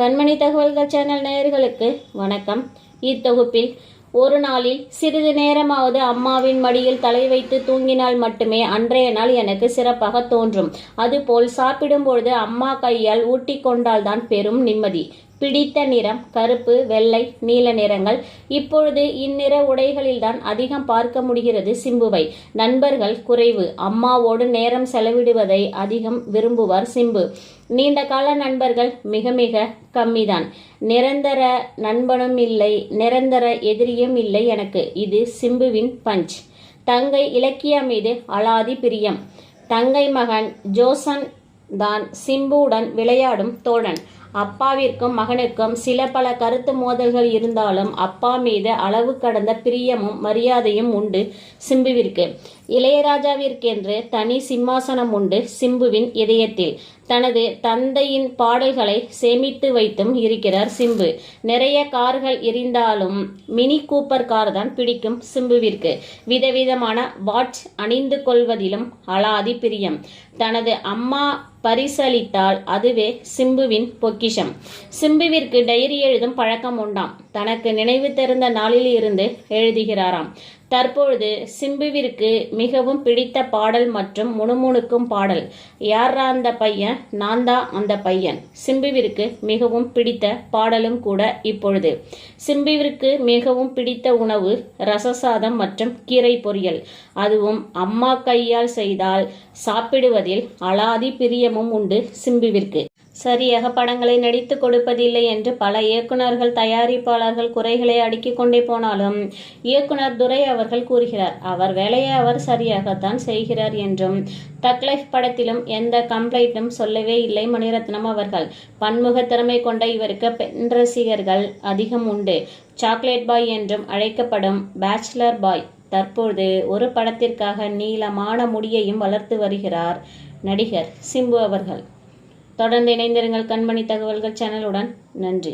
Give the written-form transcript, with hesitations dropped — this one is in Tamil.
கண்மணி தகவல்கள் சேனல் நேயர்களுக்கு வணக்கம். இத்தொகுப்பில் ஒரு நாளில் சிறிது நேரமாவது அம்மாவின் மடியில் தலை வைத்து தூங்கினால் மட்டுமே அன்றைய நாள் எனக்கு சிறப்பாக தோன்றும். அதுபோல் சாப்பிடும் பொழுது அம்மா கையால் ஊட்டி கொண்டால்தான் பெரும் நிம்மதி. பிடித்த நிறம் கருப்பு, வெள்ளை, நீல நிறங்கள். இப்பொழுது இந்நிற உடைகளில்தான் அதிகம் பார்க்க முடிகிறது சிம்புவை. நண்பர்கள் குறைவு. அம்மாவோடு நேரம் செலவிடுவதை அதிகம் விரும்புவார் சிம்பு. நீண்ட கால நண்பர்கள் மிக மிக கம்மிதான். நிரந்தர நண்பனும் இல்லை, நிரந்தர எதிரியும் இல்லை எனக்கு. இது சிம்புவின் பஞ்ச். தங்கை இலக்கியா மீது அலாதி பிரியம். தங்கை மகன் ஜோசன் தான் சிம்புவுடன் விளையாடும் தோழன். அப்பாவிற்கும் மகனுக்கும் சில பல கருத்து மோதல்கள் இருந்தாலும் அப்பா மீது அளவு கடந்த பிரியமும் மரியாதையும் உண்டு சிம்புவிற்கு. இளையராஜாவிற்கென்று தனி சிம்மாசனம் உண்டு சிம்புவின் இதயத்தில். தனது தந்தையின் பாடல்களை சேமித்து வைத்தும் இருக்கிறார் சிம்பு. நிறைய கார்கள் இருந்தாலும் மினி கூப்பர் கார் தான் பிடிக்கும் சிம்புவிற்கு. விதவிதமான வாட்ச் அணிந்து கொள்வதிலும் அலாதி பிரியம். தனது அம்மா பரிசளித்தால் அதுவே சிம்புவின் பொக்கிஷம். சிம்புவிற்கு டைரி எழுதும் பழக்கம் உண்டாம். தனக்கு நினைவு தெரிந்த நாளில் இருந்து எழுதுகிறாராம். தற்பொழுது சிம்புவிற்கு மிகவும் பிடித்த பாடல் மற்றும் முணுமுணுக்கும் பாடல். யாரா அந்த பையன், நான் தான் அந்த பையன். சிம்புவிற்கு மிகவும் பிடித்த பாடலும் கூட இப்பொழுது. சிம்புவிற்கு மிகவும் பிடித்த உணவு ரசசாதம் மற்றும் கீரை பொரியல். அதுவும் அம்மா கையால் செய்தால் சாப்பிடுவதில் அலாதி பிரியமும் உண்டு சிம்புவிற்கு. சரியாக படங்களை நடித்து கொடுப்பதில்லை என்று பல இயக்குநர்கள் தயாரிப்பாளர்கள் குறைகளை அடுக்கிக் கொண்டே போனாலும் இயக்குனர் துரை அவர்கள் கூறுகிறார், அவர் வேலையை அவர் சரியாகத்தான் செய்கிறார் என்றும். தக் லைஃப் படத்திலும் எந்த கம்ப்ளைண்ட்டும் சொல்லவே இல்லை மணிரத்னம் அவர்கள். பன்முக திறமை கொண்ட இவருக்கு பெண் ரசிகர்கள் அதிகம் உண்டு. சாக்லேட் பாய் என்றும் அழைக்கப்படும் பேச்சுலர் பாய். தற்போது ஒரு படத்திற்காக நீளமான முடியையும் வளர்த்து வருகிறார் நடிகர் சிம்பு அவர்கள். தொடர்ந்து இணைந்திருங்கள் கண்மணி தகவல்கள் சேனலுடன். நன்றி.